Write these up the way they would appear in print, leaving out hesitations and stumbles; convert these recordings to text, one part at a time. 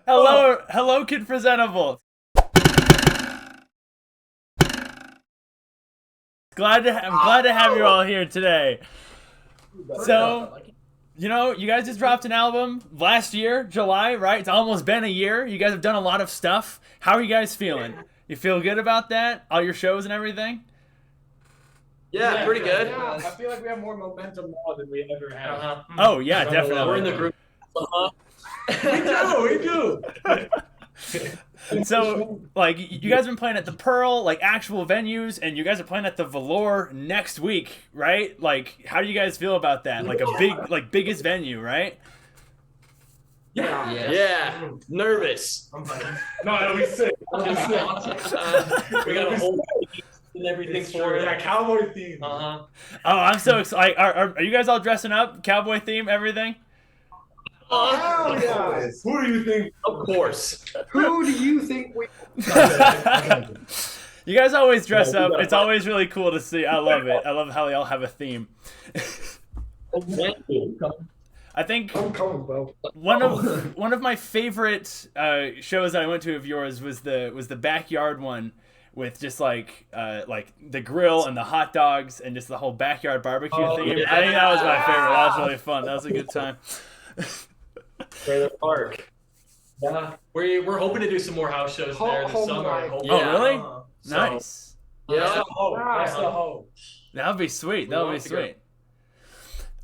Hello, Kid Presentable. I'm glad to have you all here today. So, you guys just dropped an album last year, July, right? It's almost been a year. You guys have done a lot of stuff. How are you guys feeling? You feel good about that? All your shows and everything? Yeah, pretty good. Yeah, I feel like we have more momentum now than we ever have. Oh, yeah, definitely. We're in the group. We do. So, you guys have been playing at the Pearl, actual venues, and you guys are playing at the Velour next week, right? How do you guys feel about that? Biggest venue, right? Yeah. Nervous. No, it'll be sick. We got a whole and everything for it. Yeah, cowboy theme. Oh, I'm so excited. Are you guys all dressing up? Cowboy theme, everything? Oh, yeah. Who do you think? Of course. Who do you think we? You guys always dress up. It's always really cool to see. I love it. I love how they all have a theme. I think one of my favorite shows I went to of yours was the backyard one with just the grill and the hot dogs and just the whole backyard barbecue theme. Yeah. I think that was my favorite. That was really fun. That was a good time. Trailer Park. Yeah. We're hoping to do some more house shows there this summer. Oh, really? So, Nice. Yeah. That's the hope. That would be sweet. That would be sweet.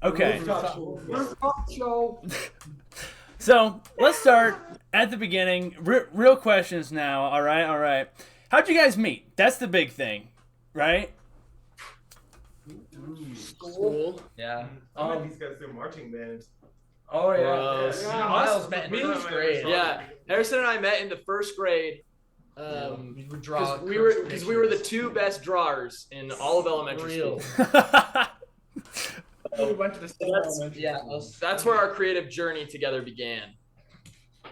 Okay. So let's start at the beginning. Real questions now. All right. How'd you guys meet? That's the big thing, right? School. Yeah. These guys do marching band. Oh yeah. Gross. Miles met in first grade. Yeah. Harrison and I met in the first grade. We would draw. Because we were the two best drawers in all of elementary school. We went to the same elementary. Yeah. That's where our creative journey together began.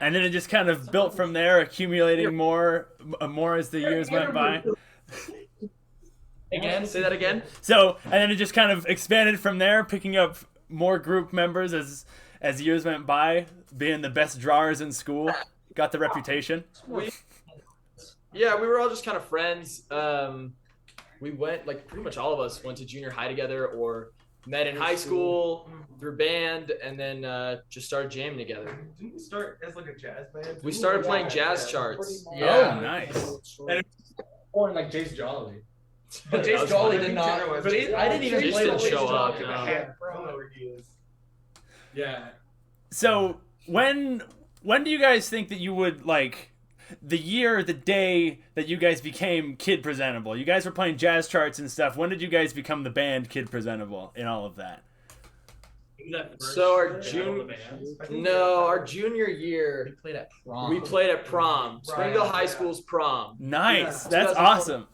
And then it just kind of built from there, accumulating more as the years went by. Again? Say that again? So, and then it just kind of expanded from there, picking up more group members as years went by, being the best drawers in school, got the reputation. We were all just kind of friends. We went, pretty much all of us went to junior high together or met in high school through band and then just started jamming together. Didn't we start as a jazz band? We started playing jazz charts. Yeah. Oh, nice. And or Jace Jolly. But Jace Jolly did not. But I didn't even Jace play didn't with show Jace up. Jolly. No. I don't know where he is. Yeah. So when do you guys think that you would the day that you guys became Kid Presentable? You guys were playing jazz charts and stuff. When did you guys become the band Kid Presentable in all of that? So our junior year, We played at prom. Springville High School's prom. Nice. Yeah. That's awesome.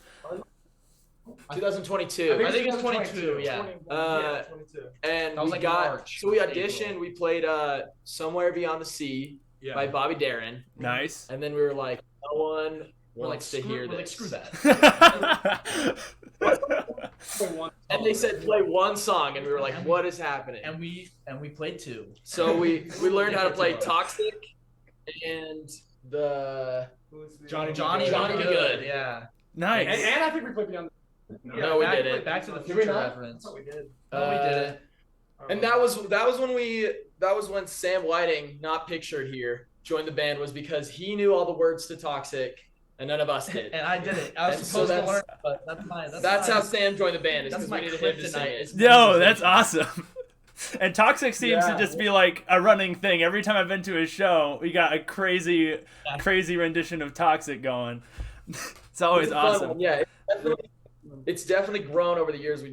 2022. I think it's 22. Yeah. 22. And That was we in got March. so we auditioned. We played "Somewhere Beyond the Sea" Yeah. by Bobby Darin, Nice. and then we were like, no one wants to hear We're this. screw that. And they said play one song, and we were like, what is happening? And we played two. So we learned how to play "Toxic" and the Johnny Johnny Be Good. Yeah. Nice. And I think we played Beyond. No, we didn't. Back to the Did we Future not? reference. We did. No, we didn't. And that was when Sam Whiting, not pictured here, joined the band, was because he knew all the words to "Toxic" and none of us did. And I did it. I was And so supposed to that's- learn, but that's fine. That's how fine. Sam joined the band. Is That's because my we needed him to sing kryptonite. it. It's Yo, that's awesome. And Toxic seems to Yeah. just be like a running thing. Every time I've been to a show, we got a crazy rendition of Toxic going. It's always It's a fun awesome. one, yeah, it's definitely grown over the years.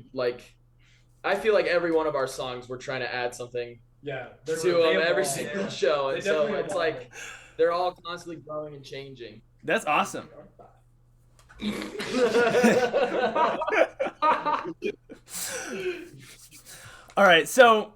I feel like every one of our songs we're trying to add something Yeah. to them every evolved, single yeah. show, and They so definitely it's evolved. they're all constantly growing and changing. That's awesome. All right, so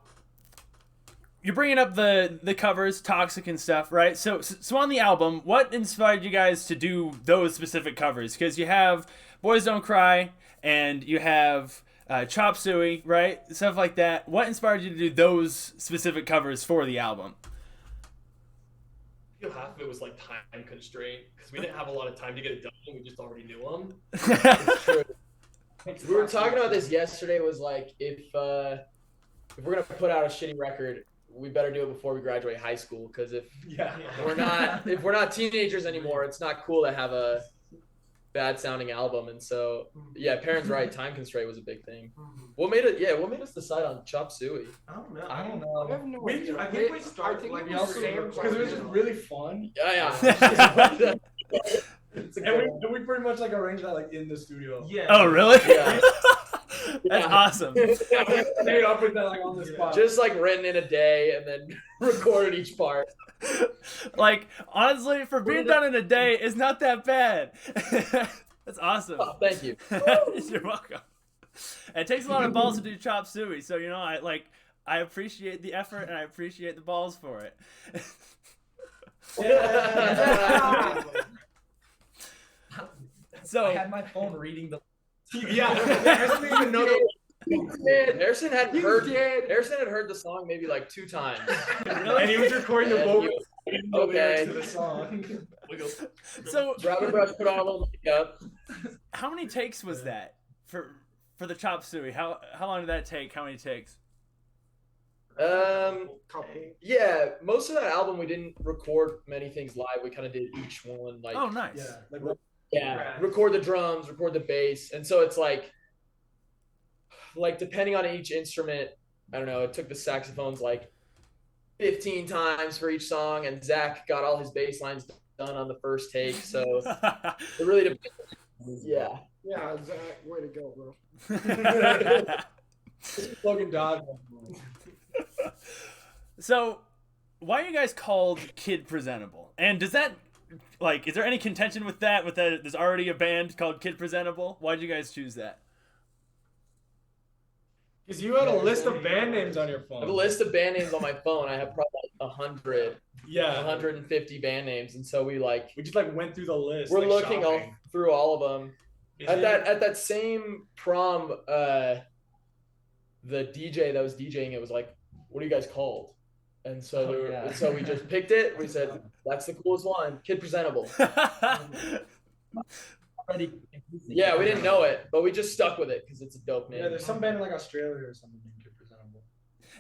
you're bringing up the covers, Toxic and stuff, right? So on the album, what inspired you guys to do those specific covers? Because you have Boys Don't Cry and you have Chop Suey, right? Stuff like that. What inspired you to do those specific covers for the album? feel half of it was like time constraint because we didn't have a lot of time to get it done. We just already knew them. It's true. We were talking about this yesterday. It was like if we're gonna put out a shitty record, we better do it before we graduate high school. Because if we're not teenagers anymore, it's not cool to have a bad sounding album. And so yeah, Perrin's right. Time constraint was a big thing. What made it? Yeah, what made us decide on Chop Suey? I don't know. I have no idea. I think we started like because it was just really fun. Yeah. And we pretty much like arranged that like in the studio. Yeah. Oh, really? Yeah. That's awesome. Made up with that like on the spot. Just like written in a day and then recorded each part. Like, honestly, for being done in a day, it's not that bad. That's awesome. Oh, thank you. You're welcome. It takes a lot of balls to do Chop Suey, so you know, I appreciate the effort and I appreciate the balls for it. So I had my phone reading the. Yeah. Harrison didn't even know that. Harrison had heard the song maybe like 2 times. And he was recording the And vocals. Okay. Lyrics to the song. So Robin Brush put on a little makeup. how many takes was that for the Chop Suey? How long did that take? How many takes? Yeah, most of that album we didn't record many things live. We kind of did each one like Oh, nice. Yeah. Like, record the drums, record the bass, and so it's like depending on each instrument, I don't know. It took the saxophones like 15 times for each song, and Zach got all his bass lines done on the first take. So it really depends. Yeah. Yeah, Zach, way to go, bro. Fucking dog. So, why are you guys called Kid Presentable? And does that, like, is there any contention with that? With that, there's already a band called Kid Presentable. Why did you guys choose that? Because you had a list of band names on your I have phone. a list of band names on my phone. I have probably 100, Yeah. 150 band names, and so we We just like went through the list. we're like, looking all shopping. through all of them. At that same prom, the DJ that was DJing it was like, "What are you guys called?" And so so we just picked it. We said, "That's the coolest one, Kid Presentable." Already. Yeah, we didn't know it, but we just stuck with it because it's a dope name. Yeah, there's some band in like Australia or something named Kid Presentable.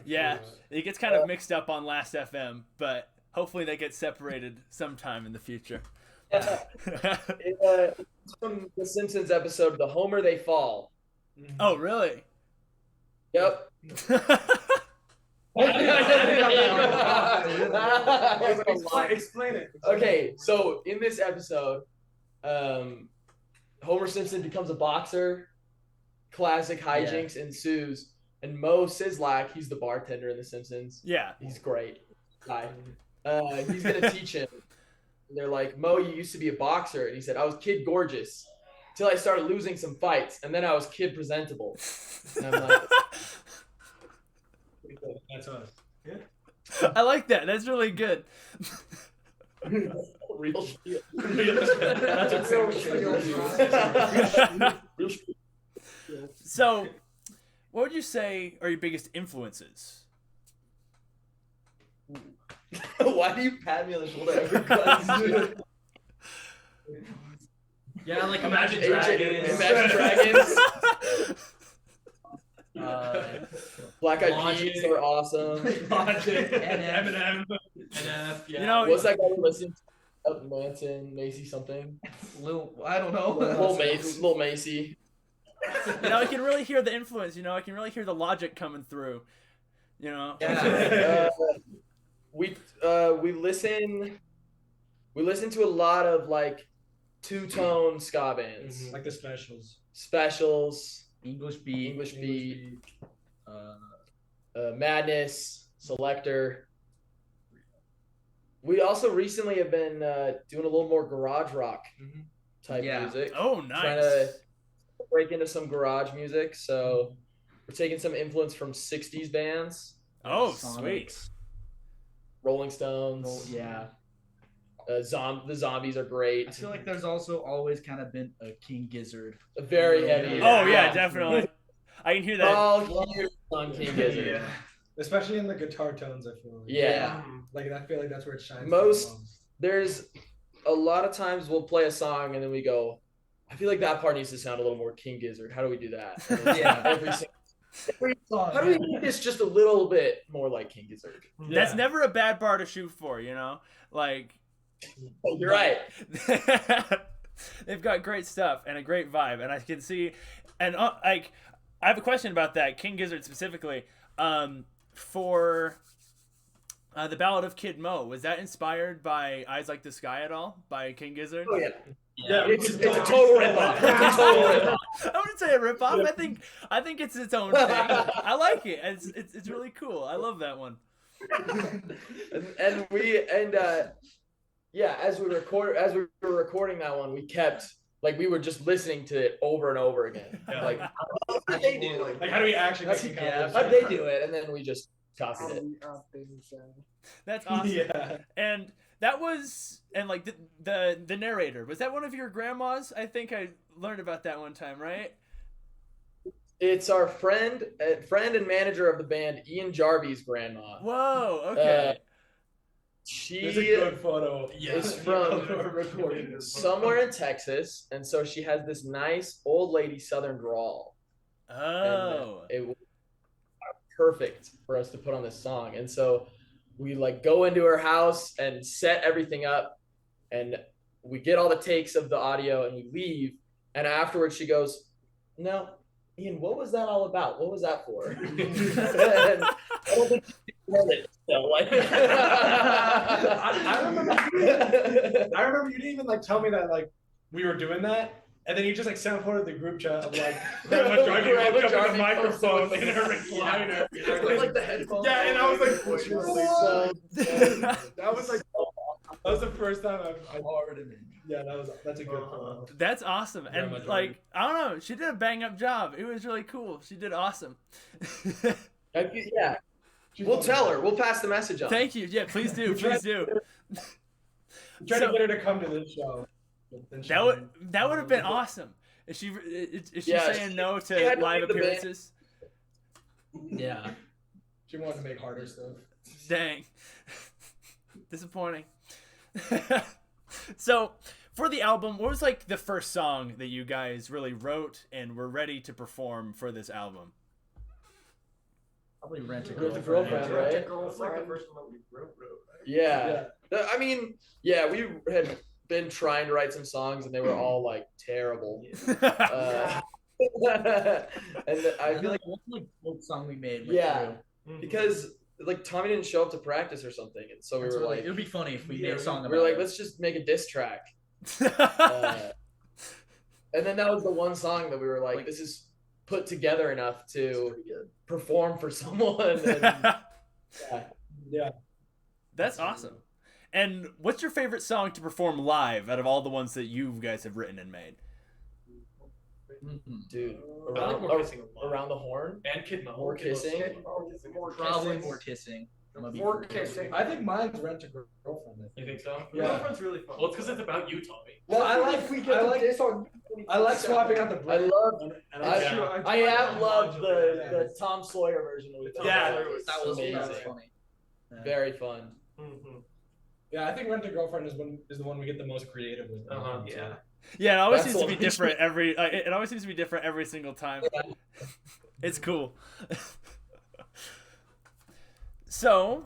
Yeah, it gets kind of mixed up on Last FM, but hopefully they get separated sometime in the future. It's from the Simpsons episode, "The Homer They Fall." Oh, really? Yep. Explain it. Okay, so in this episode, Homer Simpson becomes a boxer. Classic hijinks ensues, and Moe Sislak, he's the bartender in The Simpsons. Yeah. He's great guy. He's gonna teach him. And they're like, "Moe, you used to be a boxer," and he said, "I was Kid Gorgeous, till I started losing some fights, and then I was Kid Presentable." And I'm like, That's us. I like that. That's really good. real shit. That's what Sam was Real shit. So, what would you say are your biggest influences? Why do you pat me on the shoulder every question? Yeah, like Imagine Dragons. Imagine Dragons. Black Eyed Logic. Peas are awesome. Logic, NF. Eminem, NF, yeah. You know, What's that guy we listened to? Manson, Macy something. I don't know. Lil Macy. you know, I can really hear the influence. You know, I can really hear the logic coming through. You know. Yeah. We listen to a lot of like 2-tone ska bands. Like the Specials. Specials, English beat. English Beat, Madness, Selector. We also recently have been doing a little more garage rock type music. Oh, Trying nice. to break into some garage music. So we're taking some influence from 60s bands, Oh, Sonic. sweet. Rolling Stones. Yeah. The Zombies are great. I feel like there's also always kind of been a King Gizzard. Very heavy. Oh, yeah, definitely. I can hear that. All year on King Gizzard. Yeah. Especially in the guitar tones, I feel like. Yeah. Like I feel like that's where it shines. Most- there's a lot of times we'll play a song and then we go, I feel like that part needs to sound a little more King Gizzard. How do we do that? Yeah. Every song, how do we make this just a little bit more like King Gizzard? That's never a bad bar to shoot for, you know? Like, you're right. They've got great stuff and a great vibe, and I can see, and like, I have a question about that King Gizzard specifically. For the Ballad of Kid Mo, was that inspired by Eyes Like the Sky at all by King Gizzard? Oh yeah. Yeah, It's a total ripoff. It's a total ripoff. I wouldn't say a ripoff. I think it's its own thing. I like it. It's really cool. I love that one. and yeah, as we were recording that one, we kept like we were just listening to it over and over again. Yeah. Like how did they do? Like, how do we actually make it Yeah, count? how did they do it? And then we just copied it. That's awesome. Yeah. And that was, and like the narrator, was that one of your grandmas? I think I learned about that one time, right? It's our friend and manager of the band, Ian Jarvie's grandma. Whoa. Okay. She There's a good photo. is from somewhere in Texas, and so she has this nice old lady Southern drawl. Oh. And it was perfect for us to put on this song. And so we like go into her house and set everything up, and we get all the takes of the audio and we leave. And afterwards she goes, "No, Ian, what was that all about? What was that for?" And I don't think she heard it. So like I remember you didn't even like tell me that like we were doing that. And then you just like sent forward the group chat of like Grandma Jarvie hooked up with a microphone in her recliner. With, like the headphones. Yeah, and I was like, So, that was like that was the first time I've heard it. Yeah, that's a good photo. That's awesome. And Grandma like, I don't know, she did a bang up job. It was really cool. She did awesome. yeah. We'll tell her. We'll pass the message on. Thank you. Yeah, please do. Please do. Try So- to get her to come to this show. That would have been awesome. Is she Yeah, saying no she had to to live leave the band. appearances? Yeah. She wanted to make harder stuff. Dang. Disappointing. So, for the album, what was like the first song that you guys really wrote and were ready to perform for this album? Probably Rent a Rent a Girlfriend. Girlfriend, right? It's like the first one that we wrote, right? Yeah. I mean, yeah, we had been trying to write some songs and they were all like terrible. And I feel like what's the like song we made? Yeah. through? because like Tommy didn't show up to practice or something, and so we That's were really- like, it would be funny if we made a song we about were like, it. let's just make a diss track. And then that was the one song that we were like, this is put together enough to perform for someone. And, Yeah. That's awesome. And what's your favorite song to perform live out of all the ones that you guys have written and made? dude, I like More Kissing a lot. around the horn. And Kid Mo. More kissing. Probably More Kissing. I'm gonna be More real. kissing. I think mine's Rent a Girlfriend. You think so? Yeah. Girlfriend's really fun. Well, it's because it's about you, Tommy. Well, I like If we get to this on. I like swapping out the I break. love. And I, I have loved the Tom Sawyer version that we did. Yeah, That was amazing. funny. Very fun. Mm-hmm. Yeah, I think Rent a Girlfriend is the one we get the most creative with. Yeah. Yeah, it always That's seems to be all. different every. It always seems to be different every single time. It's cool. So,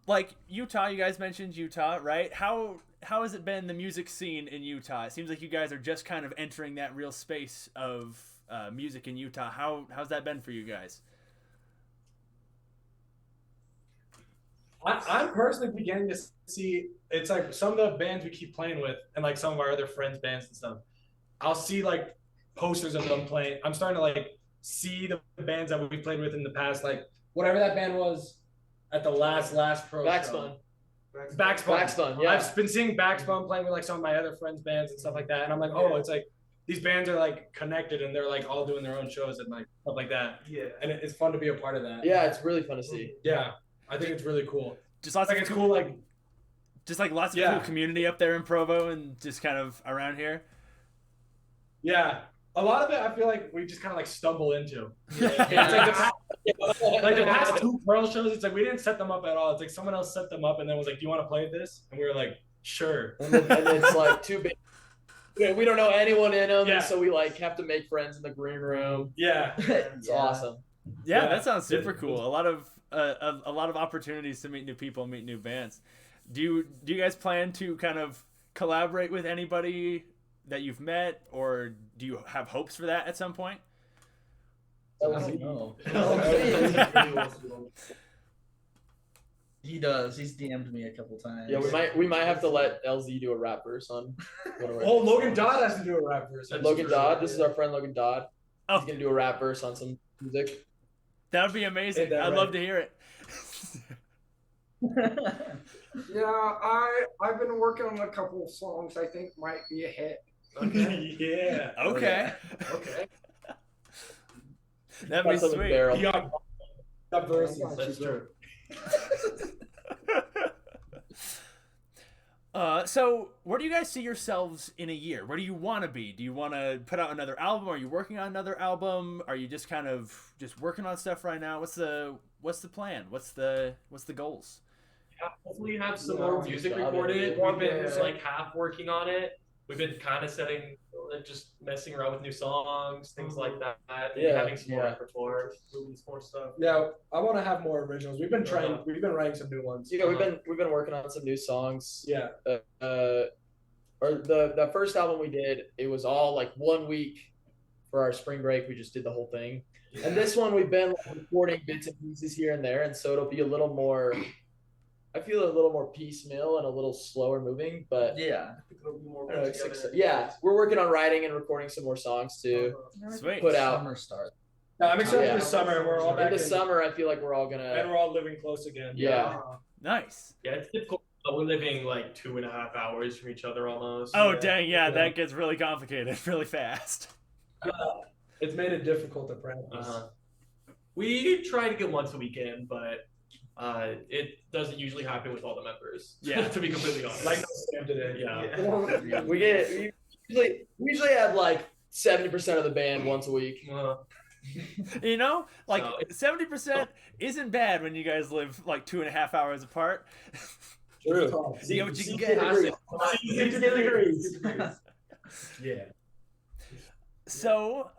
like Utah, you guys mentioned Utah, right? How has it been the music scene in Utah? It seems like you guys are just kind of entering that real space of music in Utah. How's that been for you guys? I'm personally beginning to see it's like some of the bands we keep playing with and like some of our other friends' bands and stuff. I'll see like posters of them playing. I'm starting to like see the bands that we played with in the past, like whatever that band was at the last pro show. Backspun. Backspun. Yeah. I've been seeing Backspun playing with like some of my other friends' bands and stuff like that, and I'm like, oh, it's like these bands are like connected and they're like all doing their own shows and like stuff like that. Yeah. And it's fun to be a part of that. Yeah, it's really fun to see. Yeah, I think it's really cool. Just lots Like of it's cool, like just like lots of Yeah. cool community up there in Provo and just kind of around here. yeah. A lot of it, I feel like we just kind of like stumble into. Yeah. It's like the past two Pearl shows, it's like we didn't set them up at all. It's like someone else set them up and then was like, "Do you want to play this?" And we were like, Sure. and it's like two big. We don't know anyone in them, Yeah. and so we like have to make friends in the green room. Yeah. It's awesome. Yeah, Yeah. that sounds super cool. A lot of opportunities to meet new people, meet new bands. Do you guys plan to kind of collaborate with anybody that you've met, or do you have hopes for that at some point? That I was don't know. Oh, He does. He's DM'd me a couple times. Yeah, we might have to let LZ do a rap verse on one of our. Oh, Logan Dodd has to do a rap verse. Logan Dodd. This is our friend Logan Dodd. Oh, He's gonna do a rap verse on some music. that would be amazing. Ain't that I'd right? love to hear it. Yeah, I've been working on a couple of songs I think might be a hit. Yeah. Okay. Okay. That'd be Got some in the sweet. barrel. He got that verse. That's true. So where do you guys see yourselves in a year? Where do you want to be? Do you want to put out another album? Are you working on another album? Are you just kind of just working on stuff right now? What's the plan? What's the goals? Yeah, hopefully have some Yeah, more music job recorded. it. We've been Yeah. like half working on it. We've been kind of just messing around with new songs, things like that. And Yeah, having some more yeah. repertoire, moving some more stuff. Yeah, I want to have more originals. We've been trying. We've been writing some new ones. Yeah, we've been working on some new songs. Yeah. Or the first album we did, it was all like 1 week for our spring break. We just did the whole thing. And this one we've been like, recording bits and pieces here and there, and so it'll be a little more. I feel a little more piecemeal and a little slower moving, but Yeah. I think it'll be more I don't know, put together. yeah, we're working on writing and recording some more songs too. Sweet. Put out Summer start. No, I'm excited Yeah. for the summer. We're all back in the in, summer. I feel like we're all and gonna. we're all living close again. Yeah. Nice. Yeah, it's difficult. We're living like 2.5 hours from each other almost. Oh Yeah. dang, yeah, Yeah. that gets really complicated really fast. It's made it difficult to practice. Uh-huh. We try to get once a weekend, but it doesn't usually happen with all the members. Yeah. To be completely honest. Like Sam today. yeah. We usually have like 70% of the band once a week. You know, like So- 70% isn't bad when you guys live like 2.5 hours apart. True. See what you can get. Yeah. So,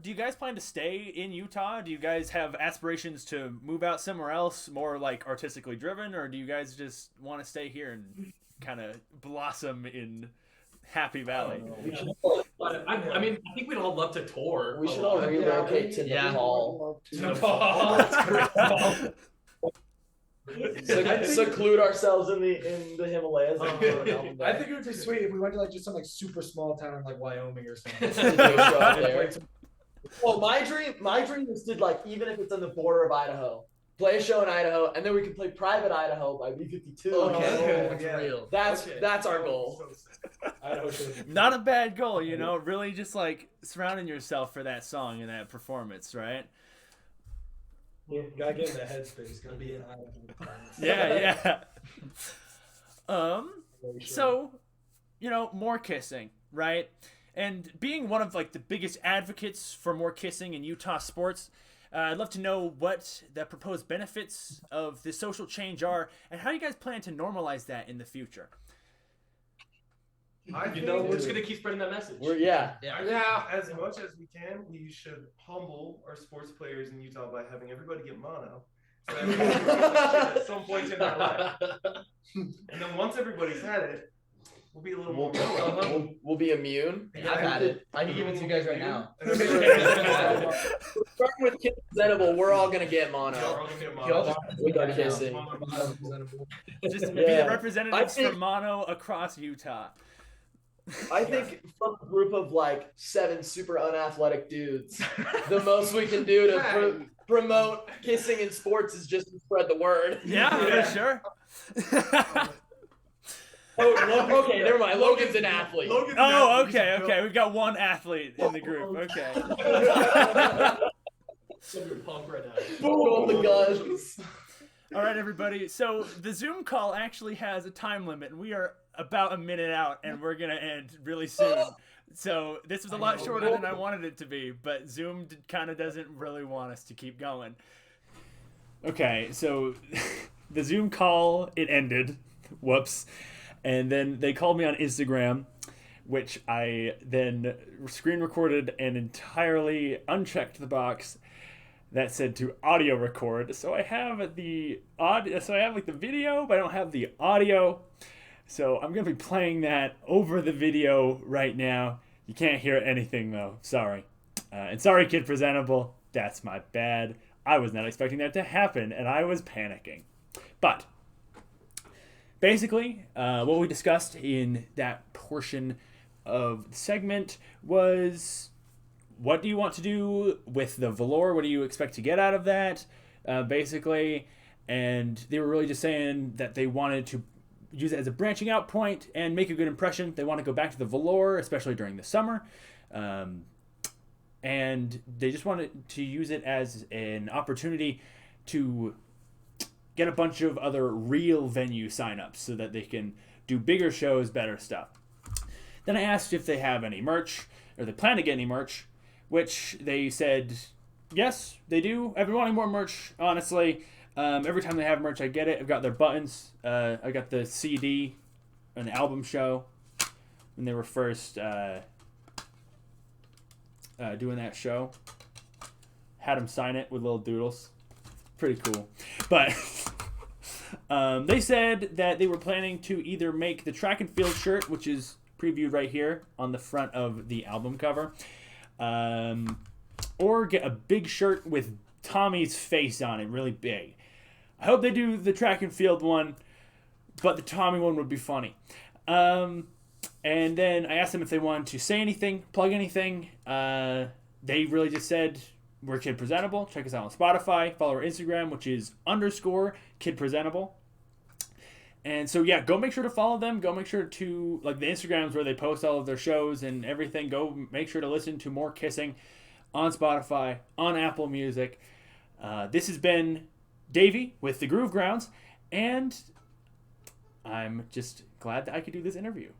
do you guys plan to stay in Utah? Do you guys have aspirations to move out somewhere else, more like artistically driven, or do you guys just want to stay here and kind of blossom in Happy Valley? I mean, I think we'd all love to tour. We should all relocate to Yeah. Nepal. Yeah. Seclude ourselves in the Himalayas. I think it would be sweet if we went to like just some like super small town in like Wyoming or something. Well, my dream is to like even if it's on the border of Idaho, play a show in Idaho, and then we can play Private Idaho by B-52. Okay. That's yeah. real. That's our goal. Idaho should- Not a bad goal, you know. Really, just like surrounding yourself for that song and that performance, right? You gotta get in the headspace. Gonna be in Idaho. Yeah. So, you know, more kissing, right? And being one of like the biggest advocates for more kissing in Utah sports, I'd love to know what the proposed benefits of this social change are, and how you guys plan to normalize that in the future. We're just gonna keep spreading that message. Yeah. Yeah. As much as we can, we should humble our sports players in Utah by having everybody get mono. So everybody gets that shit at some point in their life. And then once everybody's had it, we'll be a little more mellow. We'll be immune. I've had it. I can give it to you guys right now. And then Starting with Kid Presentable, we're all gonna get We're all mono gonna get mono. with our kissing. Just be Yeah. the representatives I think- for mono across Utah. I think from a group of like 7 super unathletic dudes, the most we can do to promote kissing in sports is just to spread the word. Yeah, for sure. Okay, never mind. Logan's an athlete. Oh, okay. We've got one athlete in the group. Okay. Super punk right now. Pull the guns. All right, everybody. So the Zoom call actually has a time limit, and we are about a minute out, and we're gonna end really soon. So this was a lot shorter than I wanted it to be, but Zoom kind of doesn't really want us to keep going. Okay, so the Zoom call, it ended. Whoops. And then they called me on Instagram, which I then screen recorded and entirely unchecked the box that said to audio record. So I have the audio, so I have like the video, but I don't have the audio. So I'm gonna be playing that over the video right now. You can't hear anything though. Sorry. And sorry, Kid Presentable. That's my bad. I was not expecting that to happen, and I was panicking. But basically, what we discussed in that portion of the segment was, what do you want to do with the velour? What do you expect to get out of that? Basically, and they were really just saying that they wanted to use it as a branching out point and make a good impression. They want to go back to the velour, especially during the summer. And they just wanted to use it as an opportunity to get a bunch of other real venue signups so that they can do bigger shows, better stuff. Then I asked if they have any merch, or they plan to get any merch, which they said, yes, they do. I've been wanting more merch, honestly. Every time they have merch, I get it. I've got their buttons. I got the CD, an album show, when they were first doing that show. Had them sign it with little doodles. Pretty cool. But they said that they were planning to either make the track and field shirt, which is previewed right here on the front of the album cover, or get a big shirt with Tommy's face on it, really big. I hope they do the track and field one, but the Tommy one would be funny. And then I asked them if they wanted to say anything, plug anything. They really just said, we're Kid Presentable. Check us out on Spotify. Follow our Instagram, which is _Kid Presentable. And so, yeah, go make sure to follow them. Go make sure to, like, the Instagrams where they post all of their shows and everything. Go make sure to listen to more Kissing on Spotify, on Apple Music. This has been Davey with the Groove Grounds, and I'm just glad that I could do this interview.